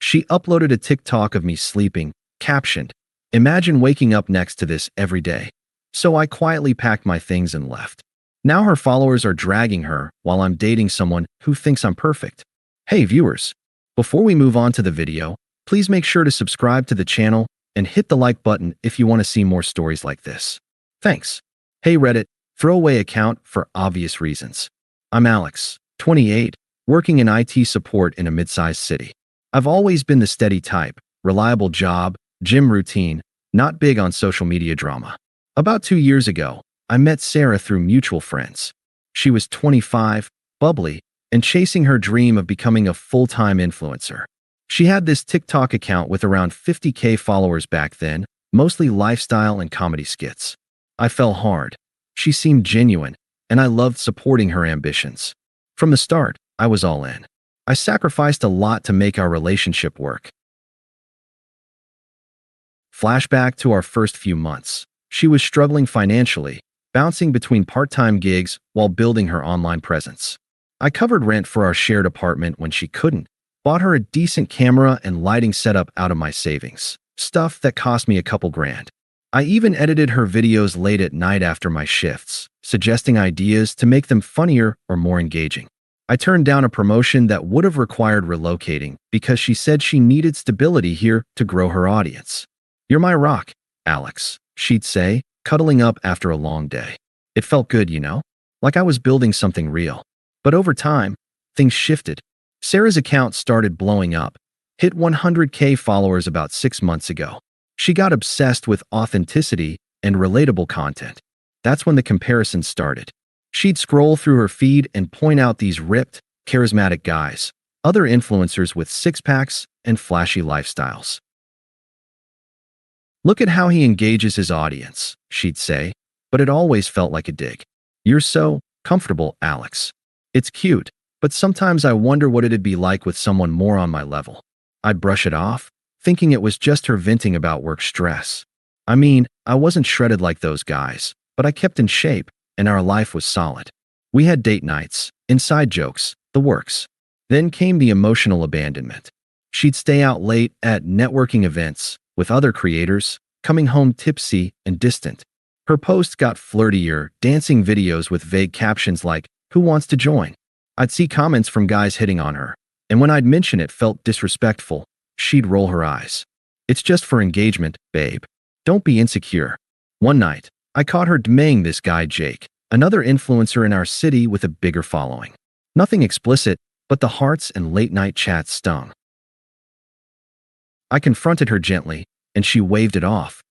She uploaded a TikTok of me sleeping, captioned, "Imagine waking up next to this every day." So I quietly packed my things and left. Now her followers are dragging her while I'm dating someone who thinks I'm perfect. Hey viewers, before we move on to the video, please make sure to subscribe to the channel and hit the like button if you want to see more stories like this. Thanks. Hey Reddit, throwaway account for obvious reasons. I'm Alex, 28, working in IT support in a mid-sized city. I've always been the steady type, reliable job, gym routine, not big on social media drama. About 2 years ago, I met Sarah through mutual friends. She was 25, bubbly, and chasing her dream of becoming a full-time influencer. She had this TikTok account with around 50K followers back then, mostly lifestyle and comedy skits. I fell hard. She seemed genuine, and I loved supporting her ambitions. From the start, I was all in. I sacrificed a lot to make our relationship work. Flashback to our first few months. She was struggling financially, bouncing between part-time gigs while building her online presence. I covered rent for our shared apartment when she couldn't, bought her a decent camera and lighting setup out of my savings, stuff that cost me a couple grand. I even edited her videos late at night after my shifts, suggesting ideas to make them funnier or more engaging. I turned down a promotion that would have required relocating because she said she needed stability here to grow her audience. "You're my rock, Alex," she'd say, cuddling up after a long day. It felt good, like I was building something real. But over time, things shifted. Sarah's account started blowing up, hit 100K followers about 6 months ago. She got obsessed with authenticity and relatable content. That's when the comparison started. She'd scroll through her feed and point out these ripped, charismatic guys, other influencers with six-packs and flashy lifestyles. "Look at how he engages his audience," she'd say, but it always felt like a dig. "You're so comfortable, Alex." It's cute, but sometimes I wonder what it'd be like with someone more on my level. I'd brush it off, thinking it was just her venting about work stress. I mean, I wasn't shredded like those guys, but I kept in shape, and our life was solid. We had date nights, inside jokes, the works. Then came the emotional abandonment. She'd stay out late at networking events with other creators, coming home tipsy and distant. Her posts got flirtier, dancing videos with vague captions like, "Who wants to join?" I'd see comments from guys hitting on her, and when I'd mention it felt disrespectful, she'd roll her eyes. "It's just for engagement, babe. Don't be insecure." One night, I caught her DMing this guy Jake, another influencer in our city with a bigger following. Nothing explicit, but the hearts and late-night chats stung. I confronted her gently, and she waved it off.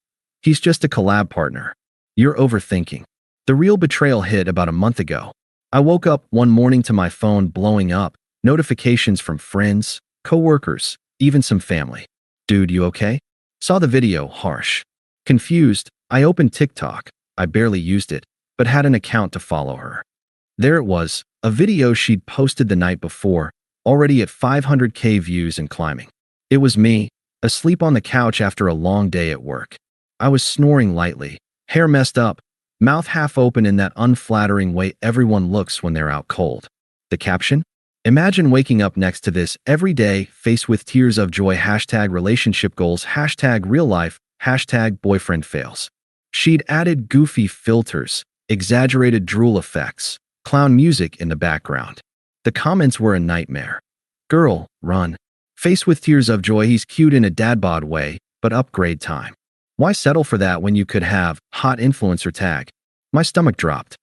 "He's just a collab partner. You're overthinking." The real betrayal hit about a month ago. I woke up one morning to my phone blowing up, notifications from friends, coworkers, even some family. "Dude, you okay?" Saw the video, harsh. Confused, I opened TikTok. I barely used it, but had an account to follow her. There it was, a video she'd posted the night before, already at 500K views and climbing. It was me, asleep on the couch after a long day at work. I was snoring lightly, hair messed up, mouth half open in that unflattering way everyone looks when they're out cold. The caption? "Imagine waking up next to this every day, faced with tears of joy, #relationship goals, #real life, #boyfriend fails." She'd added goofy filters, exaggerated drool effects, clown music in the background. The comments were a nightmare. "Girl, run." "Face with tears of joy, he's cute in a dad bod way, but upgrade time." "Why settle for that when you could have hot influencer tag?" My stomach dropped.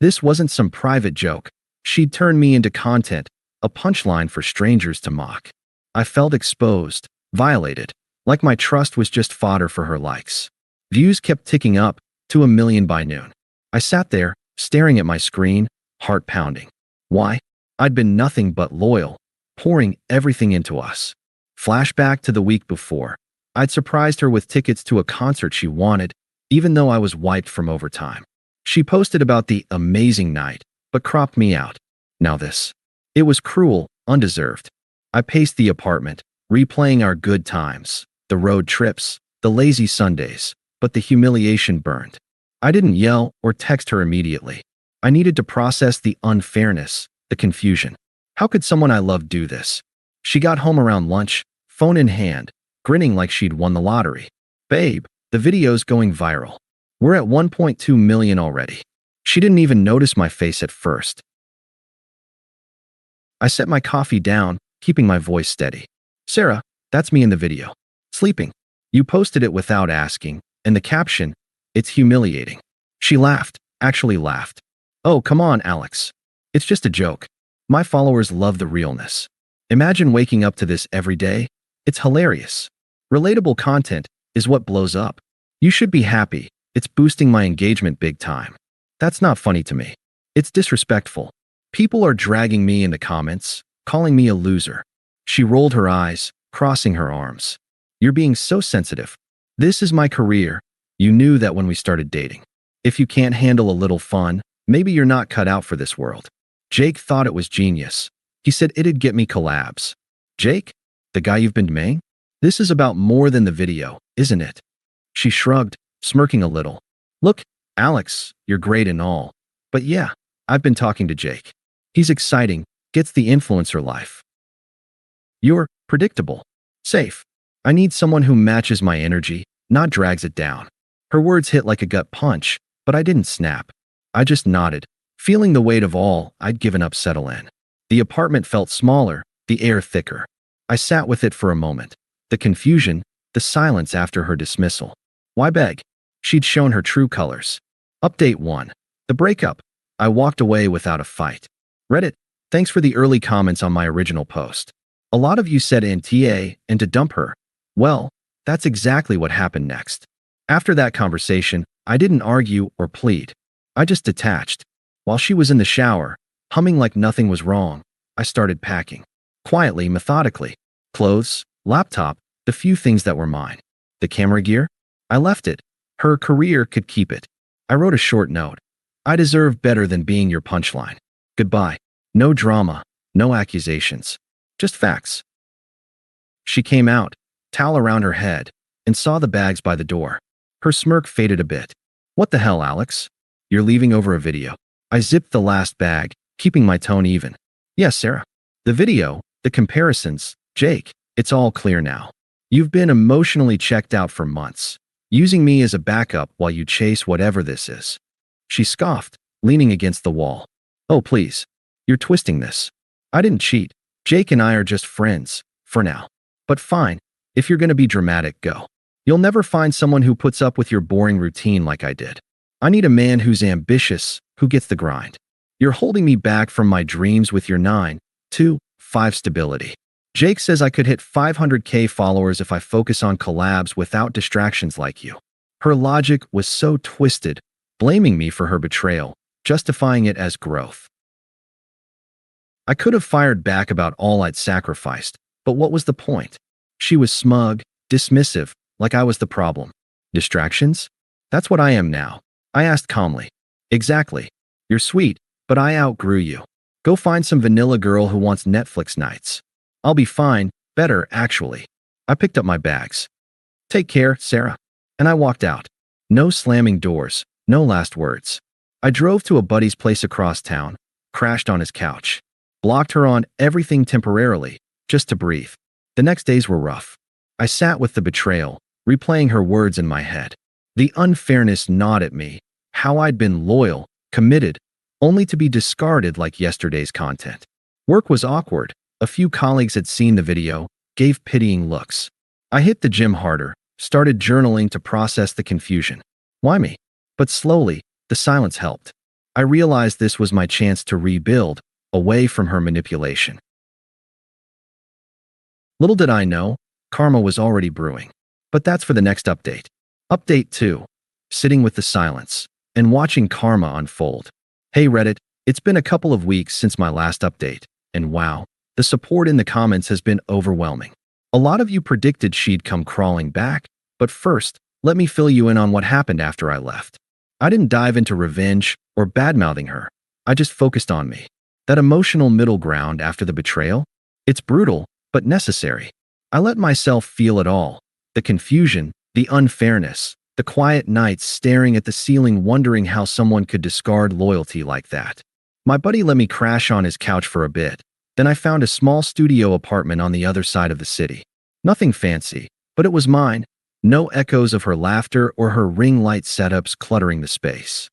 This wasn't some private joke. She'd turned me into content, a punchline for strangers to mock. I felt exposed, violated, like my trust was just fodder for her likes. Views kept ticking up to 1 million by noon. I sat there, staring at my screen, heart pounding. Why? I'd been nothing but loyal, pouring everything into us. Flashback to the week before. I'd surprised her with tickets to a concert she wanted, even though I was wiped from overtime. She posted about the amazing night, but cropped me out. Now this. It was cruel, undeserved. I paced the apartment, replaying our good times, the road trips, the lazy Sundays, but the humiliation burned. I didn't yell or text her immediately. I needed to process the unfairness, the confusion. How could someone I loved do this? She got home around lunch, phone in hand, grinning like she'd won the lottery. Babe, the video's going viral. We're at 1.2 million already. She didn't even notice my face at first. I set my coffee down, keeping my voice steady. Sarah, that's me in the video. Sleeping. You posted it without asking, and the caption, it's humiliating. She laughed, actually laughed. Oh, come on, Alex. It's just a joke. My followers love the realness. Imagine waking up to this every day. It's hilarious. Relatable content is what blows up. You should be happy. It's boosting my engagement big time. That's not funny to me. It's disrespectful. People are dragging me in the comments, calling me a loser. She rolled her eyes, crossing her arms. You're being so sensitive. This is my career. You knew that when we started dating. If you can't handle a little fun, maybe you're not cut out for this world. Jake thought it was genius. He said it'd get me collabs. Jake? The guy you've been DMing? This is about more than the video, isn't it? She shrugged, smirking a little. Look, Alex, you're great and all. But yeah, I've been talking to Jake. He's exciting, gets the influencer life. You're predictable. Safe. I need someone who matches my energy, not drags it down. Her words hit like a gut punch, but I didn't snap. I just nodded, feeling the weight of all I'd given up settle in. The apartment felt smaller, the air thicker. I sat with it for a moment. The confusion, the silence after her dismissal. Why beg? She'd shown her true colors. Update 1. The breakup. I walked away without a fight. Reddit, thanks for the early comments on my original post. A lot of you said NTA and to dump her. Well, that's exactly what happened next. After that conversation, I didn't argue or plead. I just detached. While she was in the shower, humming like nothing was wrong, I started packing. Quietly, methodically. Clothes, laptop, the few things that were mine. The camera gear? I left it. Her career could keep it. I wrote a short note. I deserve better than being your punchline. Goodbye. No drama, no accusations. Just facts. She came out, towel around her head, and saw the bags by the door. Her smirk faded a bit. What the hell, Alex? You're leaving over a video. I zipped the last bag, keeping my tone even. Yes, Sarah. The video, the comparisons, Jake, it's all clear now. You've been emotionally checked out for months, using me as a backup while you chase whatever this is. She scoffed, leaning against the wall. Oh, please. You're twisting this. I didn't cheat. Jake and I are just friends, for now. But fine, if you're gonna be dramatic, go. You'll never find someone who puts up with your boring routine like I did. I need a man who's ambitious, who gets the grind. You're holding me back from my dreams with your 9-to-5 stability. Jake says I could hit 500K followers if I focus on collabs without distractions like you. Her logic was so twisted, blaming me for her betrayal, justifying it as growth. I could have fired back about all I'd sacrificed, but what was the point? She was smug, dismissive, like I was the problem. Distractions? That's what I am now. I asked calmly. Exactly. You're sweet, but I outgrew you. Go find some vanilla girl who wants Netflix nights. I'll be fine, better, actually. I picked up my bags. Take care, Sarah. And I walked out. No slamming doors, no last words. I drove to a buddy's place across town, crashed on his couch. Blocked her on everything temporarily, just to breathe. The next days were rough. I sat with the betrayal, replaying her words in my head. The unfairness gnawed at me, how I'd been loyal, committed, only to be discarded like yesterday's content. Work was awkward. A few colleagues had seen the video, gave pitying looks. I hit the gym harder, started journaling to process the confusion. Why me? But slowly, the silence helped. I realized this was my chance to rebuild, away from her manipulation. Little did I know, karma was already brewing. But that's for the next update. Update 2. Sitting with the silence and watching karma unfold. Hey Reddit, it's been a couple of weeks since my last update, and wow, the support in the comments has been overwhelming. A lot of you predicted she'd come crawling back, but first, let me fill you in on what happened after I left. I didn't dive into revenge or badmouthing her. I just focused on me. That emotional middle ground after the betrayal? It's brutal, but necessary. I let myself feel it all. The confusion, the unfairness, the quiet nights staring at the ceiling wondering how someone could discard loyalty like that. My buddy let me crash on his couch for a bit, Then I found a small studio apartment on the other side of the city. Nothing fancy, but it was mine. No echoes of her laughter or her ring light setups cluttering the space.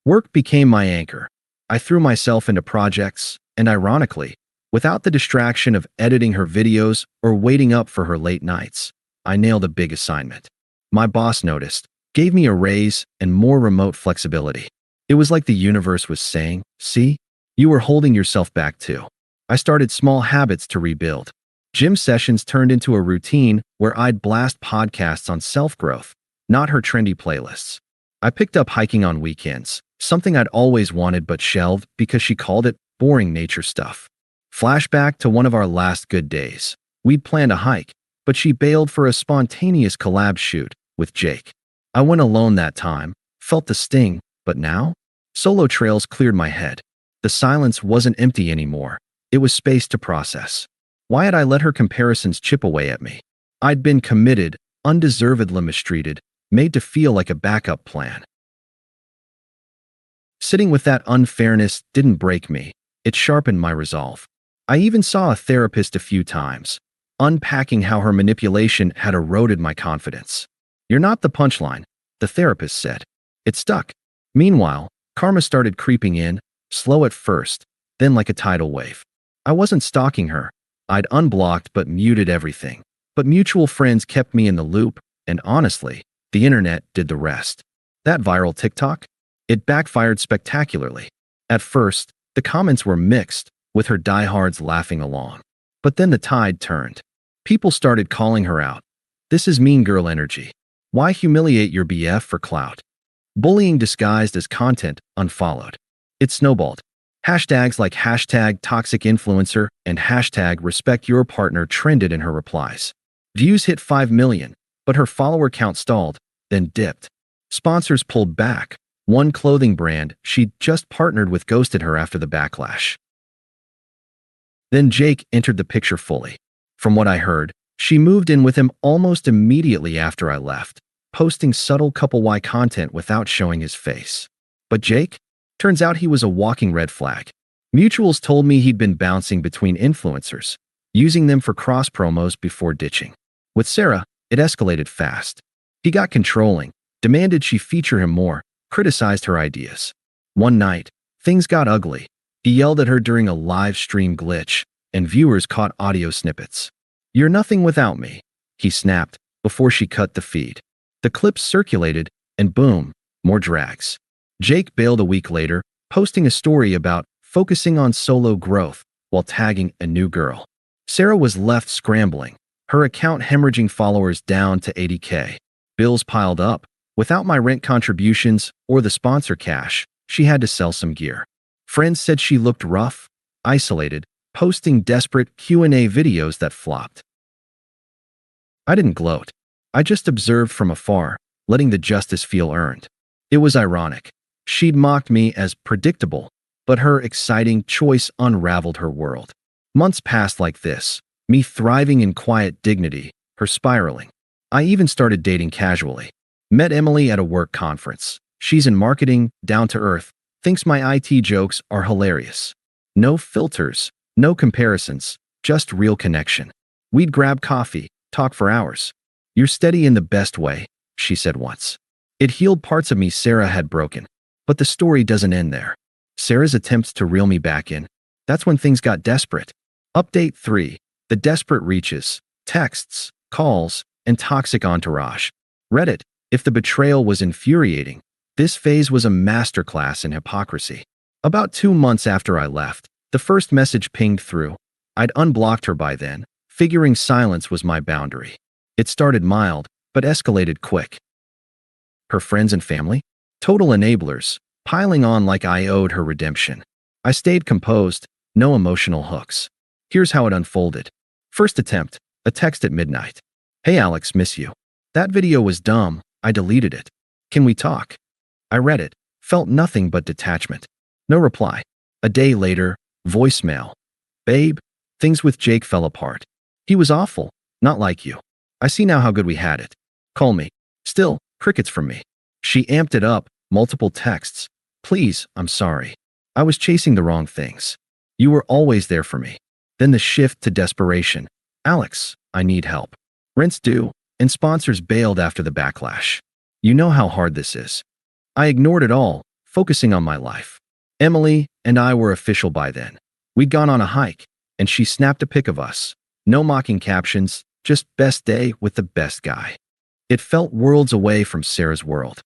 Work became my anchor. I threw myself into projects, and ironically, without the distraction of editing her videos or waiting up for her late nights, I nailed a big assignment. My boss noticed, gave me a raise and more remote flexibility. It was like the universe was saying, "See, you were holding yourself back too." I started small habits to rebuild. Gym sessions turned into a routine where I'd blast podcasts on self-growth, not her trendy playlists. I picked up hiking on weekends, something I'd always wanted but shelved because she called it boring nature stuff. Flashback to one of our last good days. We'd planned a hike, but she bailed for a spontaneous collab shoot with Jake. I went alone that time, felt the sting, but now? Solo trails cleared my head. The silence wasn't empty anymore. It was space to process. Why had I let her comparisons chip away at me? I'd been committed, undeservedly mistreated, made to feel like a backup plan. Sitting with that unfairness didn't break me. It sharpened my resolve. I even saw a therapist a few times, unpacking how her manipulation had eroded my confidence. "You're not the punchline," the therapist said. It stuck. Meanwhile, karma started creeping in, slow at first, then like a tidal wave. I wasn't stalking her. I'd unblocked but muted everything. But mutual friends kept me in the loop, and honestly, the internet did the rest. That viral TikTok? It backfired spectacularly. At first, the comments were mixed, with her diehards laughing along. But then the tide turned. People started calling her out. "This is mean girl energy. Why humiliate your BF for clout?" Bullying disguised as content unfollowed. It snowballed. Hashtags like hashtag toxic influencer and hashtag respect your partner trended in her replies. Views hit 5 million, but her follower count stalled, then dipped. Sponsors pulled back. One clothing brand she'd just partnered with ghosted her after the backlash. Then Jake entered the picture fully. From what I heard, she moved in with him almost immediately after I left, posting subtle couple-Y content without showing his face. But Jake? Turns out he was a walking red flag. Mutuals told me he'd been bouncing between influencers, using them for cross-promos before ditching. With Sarah, it escalated fast. He got controlling, demanded she feature him more, criticized her ideas. One night, things got ugly. He yelled at her during a live stream glitch, and viewers caught audio snippets. "You're nothing without me," he snapped before she cut the feed. The clips circulated, and boom, more drags. Jake bailed a week later, posting a story about focusing on solo growth while tagging a new girl. Sarah was left scrambling, her account hemorrhaging followers down to 80K. Bills piled up. Without my rent contributions or the sponsor cash, she had to sell some gear. Friends said she looked rough, isolated, posting desperate Q&A videos that flopped. I didn't gloat. I just observed from afar, letting the justice feel earned. It was ironic. She'd mocked me as predictable, but her exciting choice unraveled her world. Months passed like this, me thriving in quiet dignity, her spiraling. I even started dating casually. Met Emily at a work conference. She's in marketing, down to earth, thinks my IT jokes are hilarious. No filters, no comparisons, just real connection. We'd grab coffee, talk for hours. "You're steady in the best way," she said once. It healed parts of me Sarah had broken. But the story doesn't end there. Sarah's attempts to reel me back in. That's when things got desperate. Update 3. The desperate reaches, texts, calls, and toxic entourage. Reddit. If the betrayal was infuriating, this phase was a masterclass in hypocrisy. About 2 months after I left, the first message pinged through. I'd unblocked her by then, figuring silence was my boundary. It started mild, but escalated quick. Her friends and family? Total enablers, piling on like I owed her redemption. I stayed composed, no emotional hooks. Here's how it unfolded. First attempt, a text at midnight. "Hey Alex, miss you. That video was dumb, I deleted it. Can we talk?" I read it, felt nothing but detachment. No reply. A day later, voicemail. "Babe, things with Jake fell apart. He was awful, not like you. I see now how good we had it. Call me." Still, crickets from me. She amped it up, multiple texts. "Please, I'm sorry. I was chasing the wrong things. You were always there for me. Then the shift to desperation. Alex, I need help. Rent's due, and sponsors bailed after the backlash. You know how hard this is. I ignored it all, focusing on my life. Emily and I were official by then. We'd gone on a hike, and she snapped a pic of us. No mocking captions, just best day with the best guy. It felt worlds away from Sarah's world.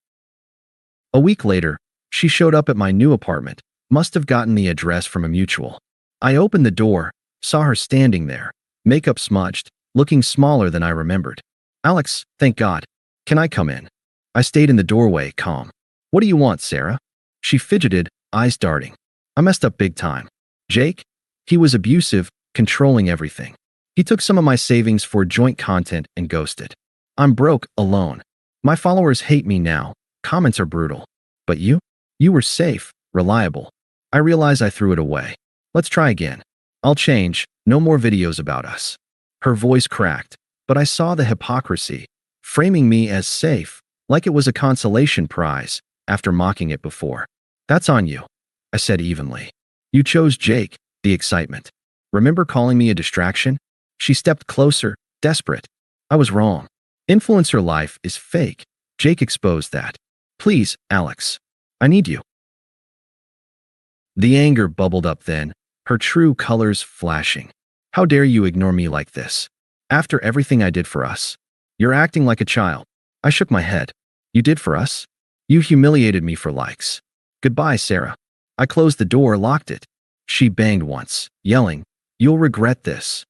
A week later, she showed up at my new apartment, must have gotten the address from a mutual. I opened the door, saw her standing there, makeup smudged, looking smaller than I remembered. Alex, thank God. Can I come in? I stayed in the doorway, calm. What do you want, Sarah? She fidgeted, eyes darting. I messed up big time. Jake? He was abusive, controlling everything. He took some of my savings for joint content and ghosted. I'm broke, alone. My followers hate me now. Comments are brutal. But you? You were safe, reliable. I realize I threw it away. Let's try again. I'll change. No more videos about us. Her voice cracked, but I saw the hypocrisy, framing me as safe, like it was a consolation prize, after mocking it before. That's on you, I said evenly. You chose Jake, the excitement. Remember calling me a distraction? She stepped closer, desperate. I was wrong. Influencer life is fake. Jake exposed that. Please, Alex. I need you. The anger bubbled up then, her true colors flashing. How dare you ignore me like this? After everything I did for us. You're acting like a child. I shook my head. You did for us? You humiliated me for likes. Goodbye, Sarah. I closed the door, locked it. She banged once, yelling, You'll regret this.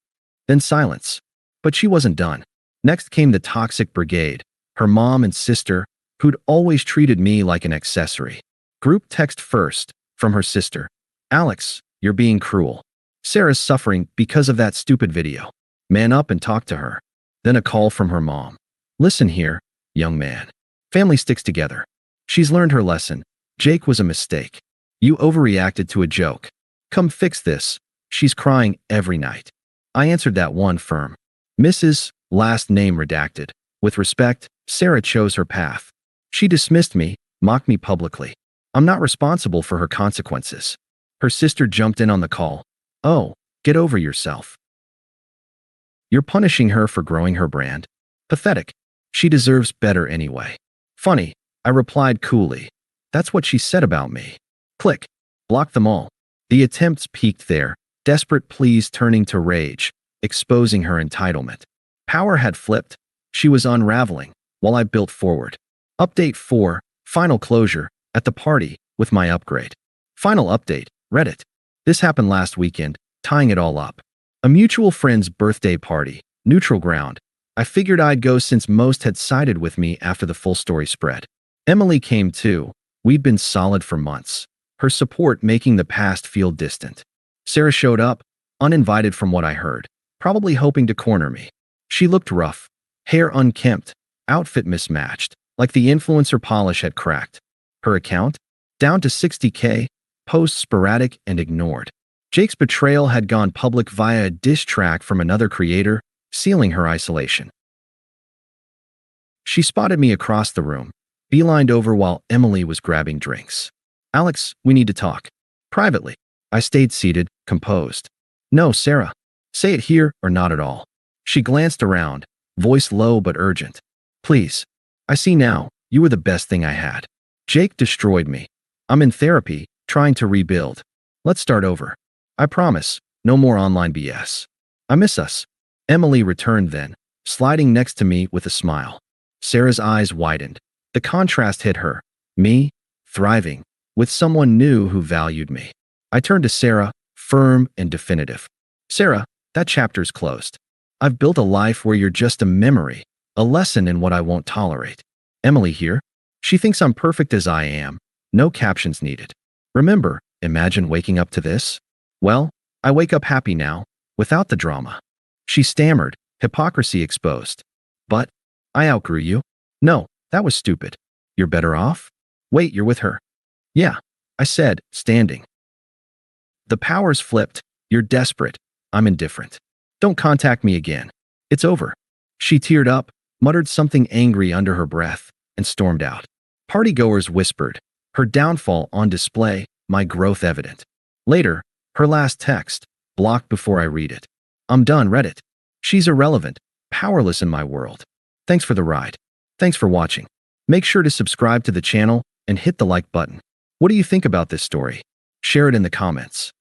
Then silence. But she wasn't done. Next came the toxic brigade, her mom and sister, who'd always treated me like an accessory. Group text first, from her sister. Alex, you're being cruel. Sarah's suffering because of that stupid video. Man up and talk to her. Then a call from her mom. Listen here, young man. Family sticks together. She's learned her lesson. Jake was a mistake. You overreacted to a joke. Come fix this. She's crying every night. I answered that one firm. Mrs. Last name redacted. With respect, Sarah chose her path. She dismissed me, mocked me publicly. I'm not responsible for her consequences. Her sister jumped in on the call. Oh, get over yourself. You're punishing her for growing her brand. Pathetic. She deserves better anyway. Funny, I replied coolly. That's what she said about me. Click. Block them all. The attempts peaked there, desperate pleas turning to rage, exposing her entitlement. Power had flipped. She was unraveling, while I built forward. Update 4, final closure, at the party, with my upgrade. Final update, Reddit. This happened last weekend, tying it all up. A mutual friend's birthday party, neutral ground. I figured I'd go since most had sided with me after the full story spread. Emily came too. We'd been solid for months, her support making the past feel distant. Sarah showed up, uninvited from what I heard, probably hoping to corner me. She looked rough, hair unkempt, outfit mismatched, like the influencer polish had cracked. Her account? Down to 60K, posts sporadic and ignored. Jake's betrayal had gone public via a diss track from another creator, sealing her isolation. She spotted me across the room, beelined over while Emily was grabbing drinks. Alex, we need to talk. Privately. I stayed seated, composed. No, Sarah. Say it here or not at all. She glanced around, voice low but urgent. Please. I see now, you were the best thing I had. Jake destroyed me. I'm in therapy, trying to rebuild. Let's start over. I promise, no more online BS. I miss us. Emily returned then, sliding next to me with a smile. Sarah's eyes widened. The contrast hit her. Me, thriving, with someone new who valued me. I turned to Sarah, firm and definitive. Sarah, that chapter's closed. I've built a life where you're just a memory, a lesson in what I won't tolerate. Emily here? She thinks I'm perfect as I am. No captions needed. Remember, imagine waking up to this? Well, I wake up happy now, without the drama. She stammered, hypocrisy exposed. But, I outgrew you. No, that was stupid. You're better off? Wait, you're with her. Yeah, I said, standing. The powers flipped. You're desperate. I'm indifferent. Don't contact me again. It's over. She teared up, muttered something angry under her breath, and stormed out. Partygoers whispered, her downfall on display, my growth evident. Later, Her last text, blocked before I read it. I'm done, Reddit. She's irrelevant, powerless in my world. Thanks for the ride. Thanks for watching. Make sure to subscribe to the channel and hit the like button. What do you think about this story? Share it in the comments.